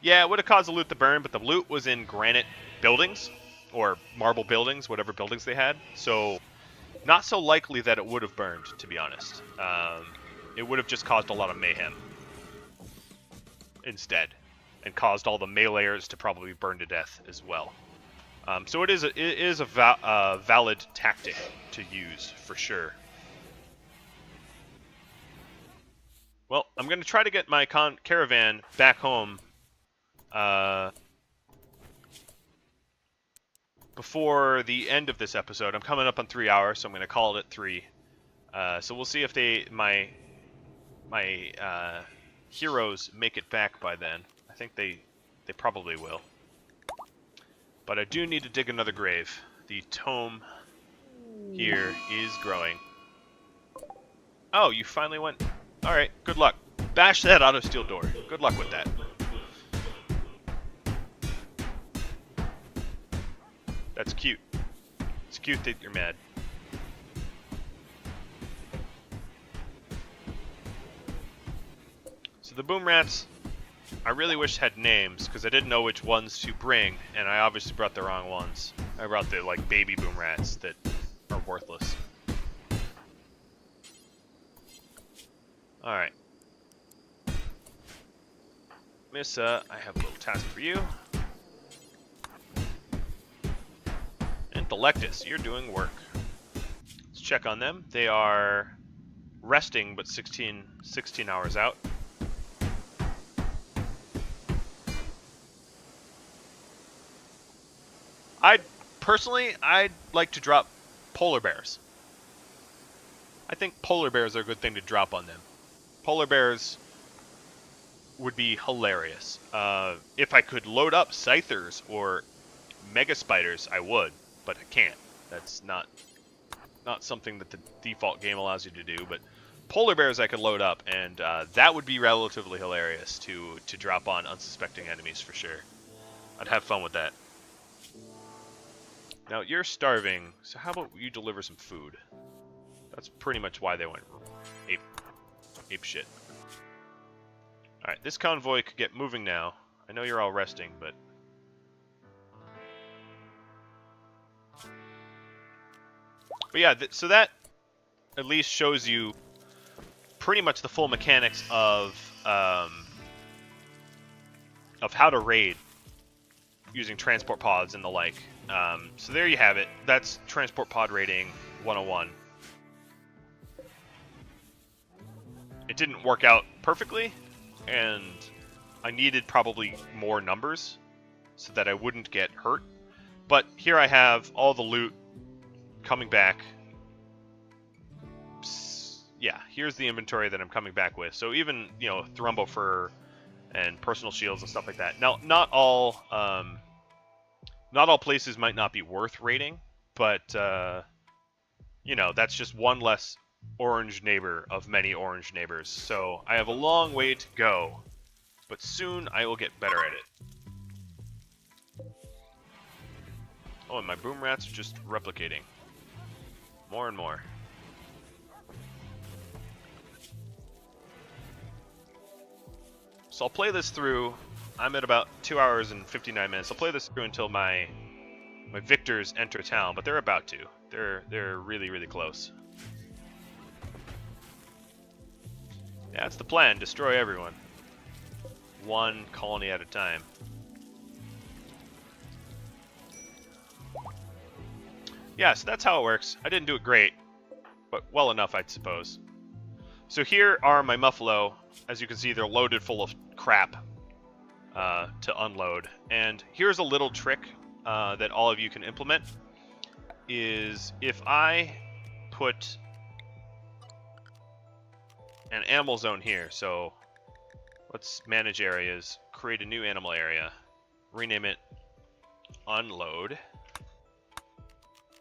Yeah, it would have caused the loot to burn, but the loot was in granite buildings, or marble buildings, whatever buildings they had. So, not so likely that it would have burned, to be honest. It would have just caused a lot of mayhem instead, and caused all the meleeers to probably burn to death as well. So it is a valid tactic to use, for sure. Well, I'm going to try to get my caravan back home before the end of this episode. I'm coming up on 3 hours, so I'm going to call it at 3. So we'll see if my heroes make it back by then. I think they probably will. But I do need to dig another grave. The tome here is growing. Oh, you finally went. Alright, good luck. Bash that auto steel door. Good luck with that. That's cute. It's cute that you're mad. So the boom rats, I really wish had names, because I didn't know which ones to bring, and I obviously brought the wrong ones. I brought the, like, baby boom rats that are worthless. Alright. Missa, I have a little task for you. And Delectus, you're doing work. Let's check on them. They are resting, but 16 hours out. I'd like to drop polar bears. I think polar bears are a good thing to drop on them. Polar bears would be hilarious. If I could load up scythers or mega spiders, I would, but I can't. That's not something that the default game allows you to do, but polar bears I could load up, and that would be relatively hilarious to drop on unsuspecting enemies for sure. I'd have fun with that. Now, you're starving, so how about you deliver some food? That's pretty much why they went ape shit. Alright, this convoy could get moving now. I know you're all resting, but... But yeah, so that at least shows you pretty much the full mechanics of how to raid using transport pods and the like. So there you have it. That's transport pod raiding 101. It didn't work out perfectly, and I needed probably more numbers so that I wouldn't get hurt. But here I have all the loot coming back. Yeah, here's the inventory that I'm coming back with. So even, you know, Thrumbo fur and personal shields and stuff like that. Now, not all places might not be worth raiding, but you know, that's just one less orange neighbor of many orange neighbors. So I have a long way to go, but soon I will get better at it. Oh, and my boom rats are just replicating more and more. So I'll play this through. I'm at about 2 hours and 59 minutes. I'll play this through until my victors enter town, but they're about to. They're really, really close. Yeah, that's the plan. Destroy everyone. One colony at a time. Yeah, so that's how it works. I didn't do it great, but well enough, I'd suppose. So here are my Muffalo. As you can see, they're loaded full of crap to unload. And here's a little trick that all of you can implement. Is if I put an animal zone here, so let's manage areas, create a new animal area, rename it unload,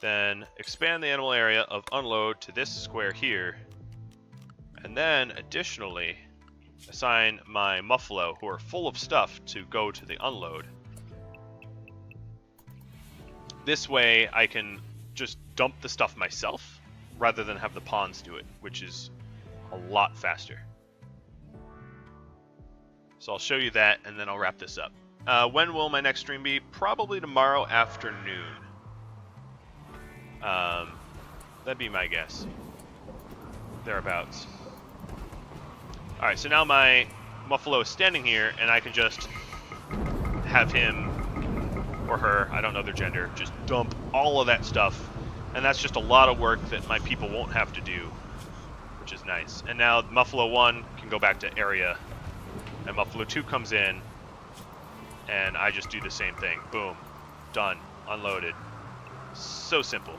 then expand the animal area of unload to this square here, and then additionally assign my Muffalo, who are full of stuff, to go to the unload. This way I can just dump the stuff myself rather than have the pawns do it, which is a lot faster. So I'll show you that, and then I'll wrap this up. When will my next stream be? Probably tomorrow afternoon. That'd be my guess. Thereabouts. Alright, so now my Muffalo is standing here, and I can just have him, or her, I don't know their gender, just dump all of that stuff. And that's just a lot of work that my people won't have to do, which is nice. And now Muffalo 1 can go back to area, and Muffalo 2 comes in, and I just do the same thing. Boom. Done. Unloaded. So simple.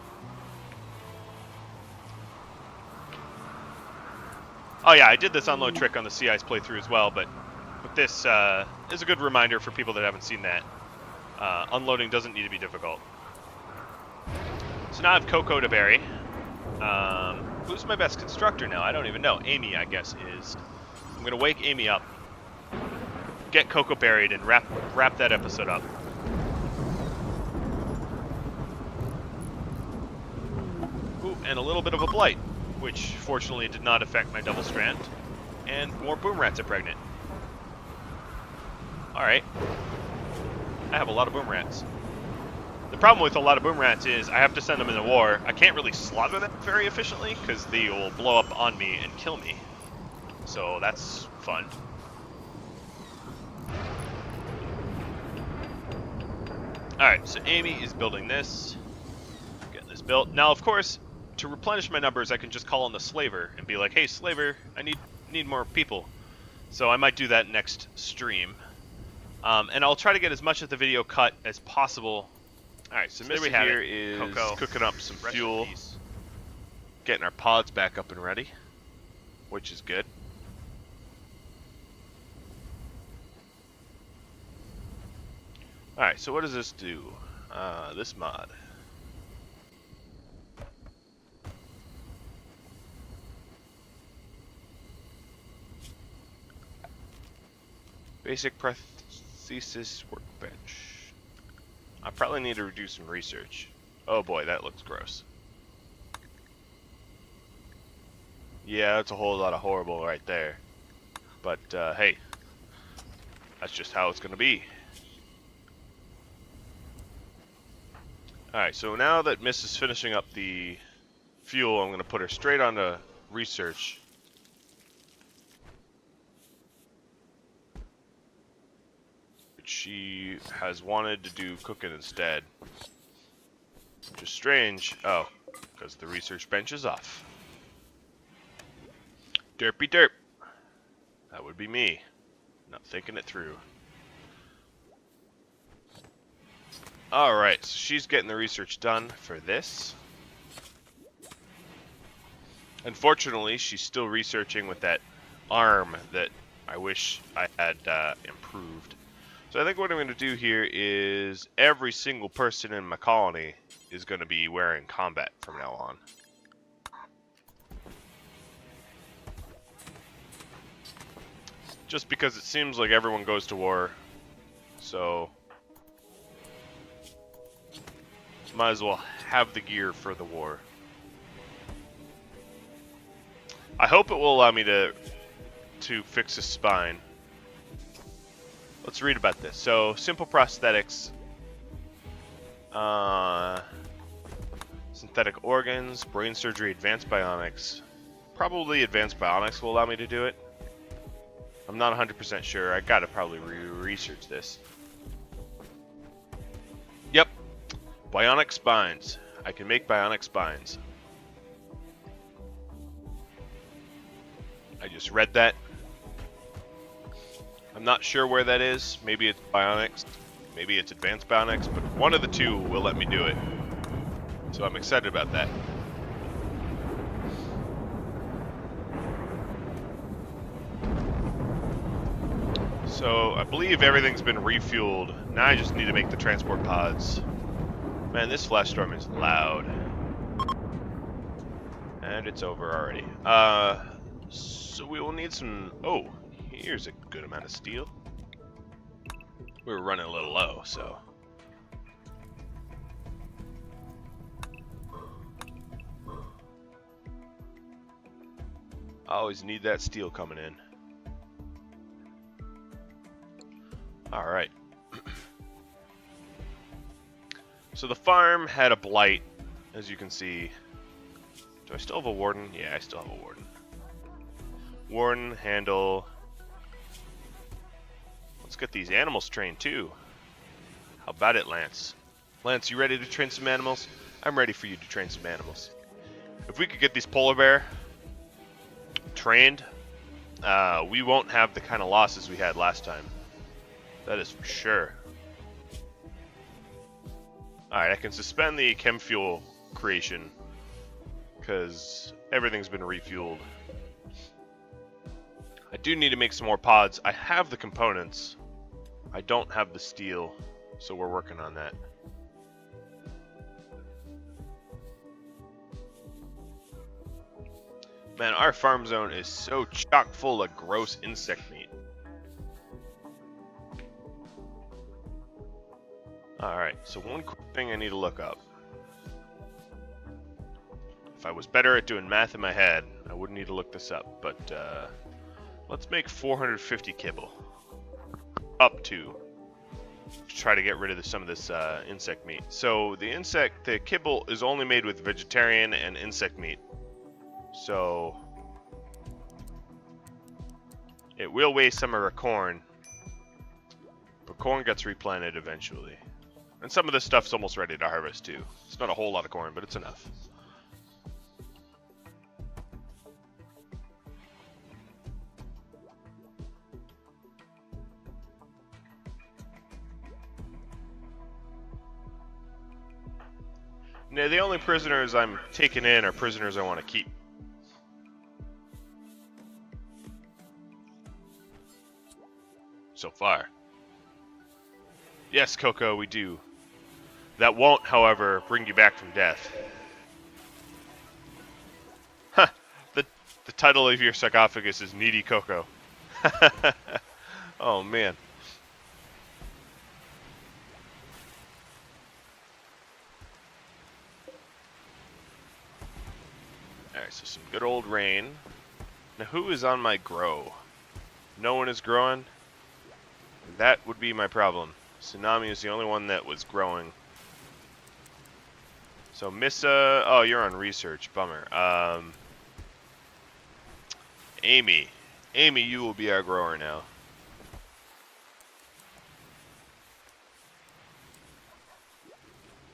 Oh yeah, I did this unload trick on the CI's playthrough as well, but this is a good reminder for people that haven't seen that. Unloading doesn't need to be difficult. So now I have Coco to bury. Who's my best constructor now? I don't even know. Amy, I guess, is. I'm going to wake Amy up, get Coco buried, and wrap that episode up. Ooh, and a little bit of a blight, which fortunately did not affect my double strand. And more boom rats are pregnant. Alright. I have a lot of boom rats. The problem with a lot of boom rats is I have to send them into war. I can't really slaughter them very efficiently because they will blow up on me and kill me. So that's fun. Alright, so Amy is building this. Getting this built. Now, of course, to replenish my numbers, I can just call on the slaver and be like, hey, slaver, I need more people. So I might do that next stream. And I'll try to get as much of the video cut as possible. Alright, so Missy here is Coco. Cooking up some fuel, getting our pods back up and ready, which is good. Alright, so what does this do? This mod. Basic prosthesis workbench. I probably need to do some research. Oh boy, that looks gross. Yeah, that's a whole lot of horrible right there. But, hey. That's just how it's gonna be. Alright, so now that Miss is finishing up the fuel, I'm gonna put her straight onto research. She has wanted to do cooking instead. Which is strange. Oh, because the research bench is off. Derpy derp. That would be me. Not thinking it through. Alright, so she's getting the research done for this. Unfortunately, she's still researching with that arm that I wish I had improved. So I think what I'm going to do here is every single person in my colony is going to be wearing combat from now on. Just because it seems like everyone goes to war, so might as well have the gear for the war. I hope it will allow me to fix his spine. Let's read about this. So, simple prosthetics, synthetic organs, brain surgery, advanced bionics. Probably advanced bionics will allow me to do it. I'm not 100% sure. I gotta probably research this. Yep, bionic spines. I can make bionic spines. I just read that. I'm not sure where that is. Maybe it's Bionics, maybe it's Advanced Bionics, but one of the two will let me do it. So I'm excited about that. So I believe everything's been refueled. Now I just need to make the transport pods. Man, this flash storm is loud. And it's over already. So we will need some... Oh, here's a good amount of steel. We were running a little low, so... I always need that steel coming in. Alright. So the farm had a blight, as you can see. Do I still have a warden? Yeah, I still have a warden. Warden, handle. Let's get these animals trained too. How about it, Lance? Lance, you ready to train some animals? I'm ready for you to train some animals. If we could get these polar bear trained, we won't have the kind of losses we had last time. That is for sure. Alright, I can suspend the chem fuel creation because everything's been refueled. I do need to make some more pods. I have the components. I don't have the steel, so we're working on that. Man, our farm zone is so chock full of gross insect meat. Alright, so one quick thing I need to look up. If I was better at doing math in my head, I wouldn't need to look this up, but let's make 450 kibble. Up to try to get rid of some of this insect meat. So the kibble is only made with vegetarian and insect meat. So it will waste some of our corn, but corn gets replanted eventually. And some of this stuff's almost ready to harvest too. It's not a whole lot of corn, but it's enough. Now, the only prisoners I'm taking in are prisoners I want to keep. So far. Yes, Coco, we do. That won't, however, bring you back from death. Huh. The title of your sarcophagus is Needy Coco. Oh, man. Alright, so some good old rain. Now, who is on my grow? No one is growing? That would be my problem. Tsunami is the only one that was growing. So Missa, oh, you're on research. Bummer. Amy, you will be our grower now.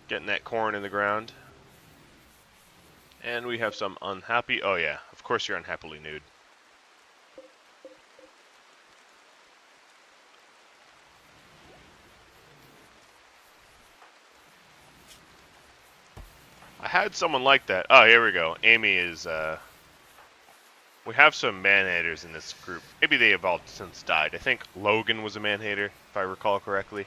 Getting that corn in the ground. And we have some unhappy. Oh yeah, of course you're unhappily nude. I had someone like that. Oh, here we go. Amy is, we have some man-haters in this group. Maybe they have all since died. I think Logan was a man-hater, if I recall correctly.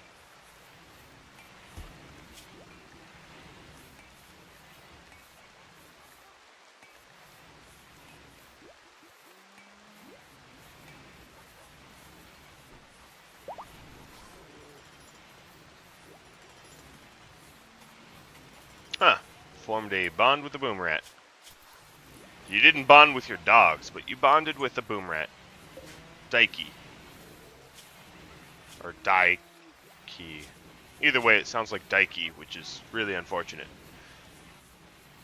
Huh. Formed a bond with the boom rat. You didn't bond with your dogs, but you bonded with the boom rat. Daiki. Or Daiki. Either way, it sounds like Daiki, which is really unfortunate.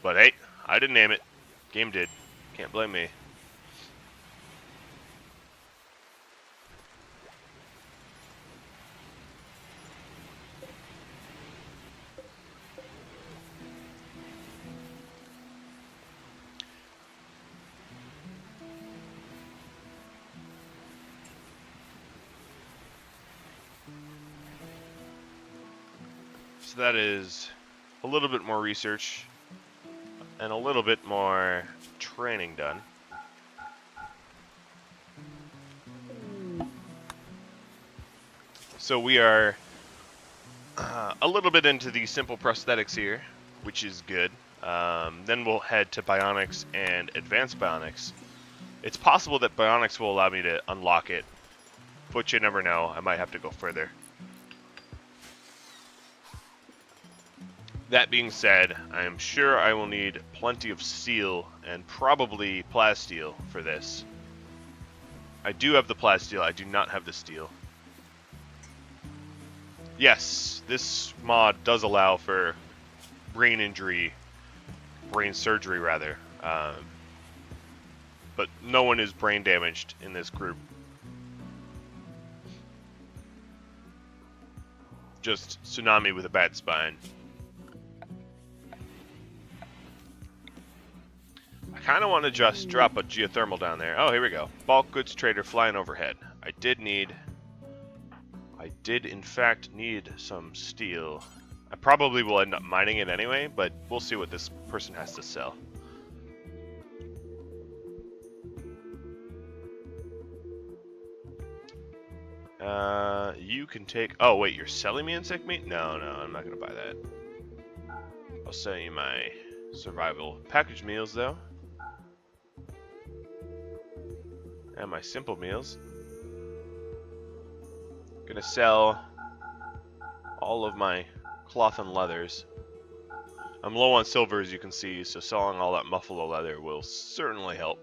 But hey, I didn't name it. Game did. Can't blame me. So that is a little bit more research and a little bit more training done. So we are a little bit into the simple prosthetics here, which is good. Then we'll head to Bionics and Advanced Bionics. It's possible that Bionics will allow me to unlock it, but you never know. I might have to go further. That being said, I am sure I will need plenty of steel and probably plasteel for this. I do have the plasteel, I do not have the steel. Yes, this mod does allow for brain surgery rather. But no one is brain damaged in this group. Just Tsunami with a bad spine. I kind of want to just drop a geothermal down there. Oh, here we go. Bulk goods trader flying overhead. I did in fact need some steel. I probably will end up mining it anyway, but we'll see what this person has to sell. You can take... Oh, wait, you're selling me insect meat? No, I'm not going to buy that. I'll sell you my survival packaged meals, though. And my simple meals. Gonna sell all of my cloth and leathers. I'm low on silver, as you can see, so selling all that muffalo leather will certainly help.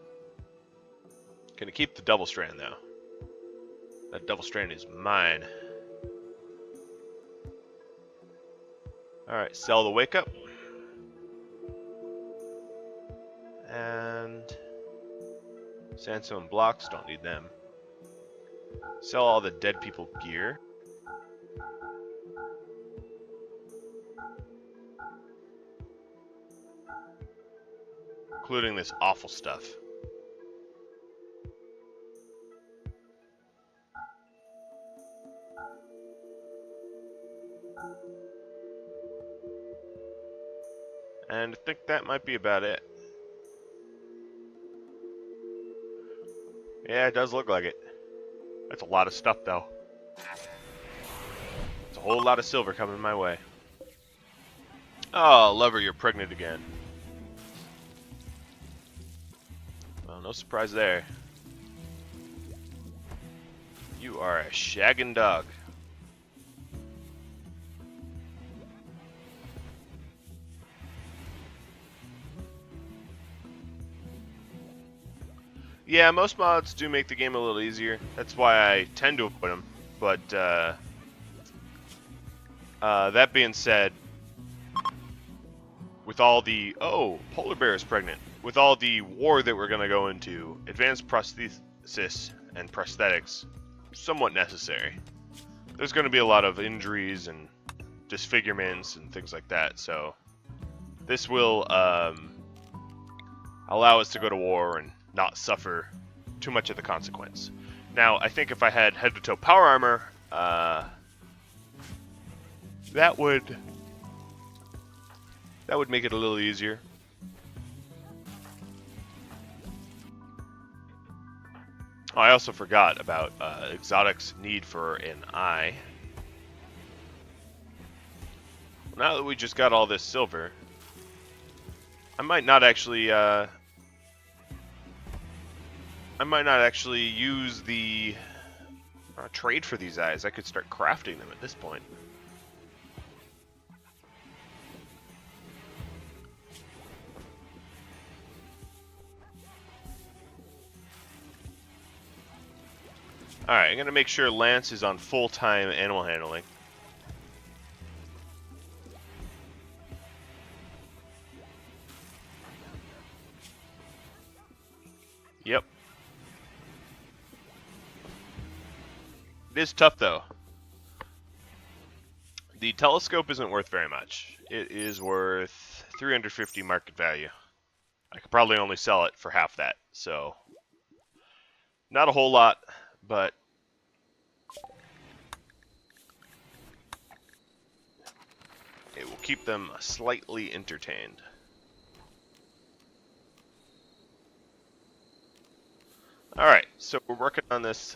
Gonna keep the double strand, though. That double strand is mine. Alright, sell the wake up. And sandstone blocks, don't need them. Sell all the dead people gear. Including this awful stuff. And I think that might be about it. Yeah, it does look like it. That's a lot of stuff, though. It's a whole lot of silver coming my way. Oh, lover, you're pregnant again. Well, no surprise there. You are a shagging dog. Yeah, most mods do make the game a little easier. That's why I tend to avoid them. But that being said, with all the... Oh, polar bear is pregnant. With all the war that we're going to go into, advanced prosthesis and prosthetics, somewhat necessary. There's going to be a lot of injuries and disfigurements and things like that, so this will allow us to go to war and not suffer too much of the consequence. Now, I think if I had head-to-toe power armor, that would make it a little easier. Oh, I also forgot about Exotic's need for an eye. Now that we just got all this silver, I might not actually use the trade for these eyes. I could start crafting them at this point. Alright, I'm going to make sure Lance is on full-time animal handling. Yep. It is tough, though. The telescope isn't worth very much. It is worth 350 market value. I could probably only sell it for half that, so not a whole lot, but it will keep them slightly entertained. Alright, so we're working on this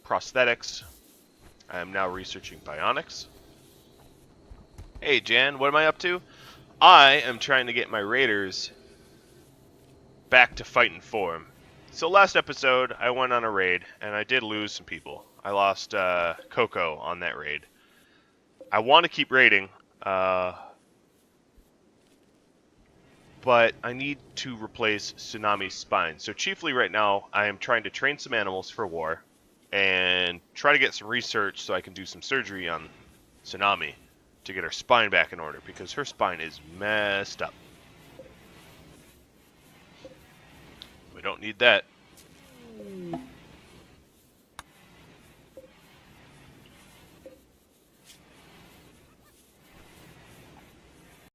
prosthetics. I am now researching Bionics. Hey Jan, what am I up to? I am trying to get my raiders back to fighting form. So last episode, I went on a raid, and I did lose some people. I lost Coco on that raid. I want to keep raiding, but I need to replace Tsunami's spine. So chiefly right now, I am trying to train some animals for war, and try to get some research so I can do some surgery on Tsunami to get her spine back in order, because her spine is messed up. We don't need that.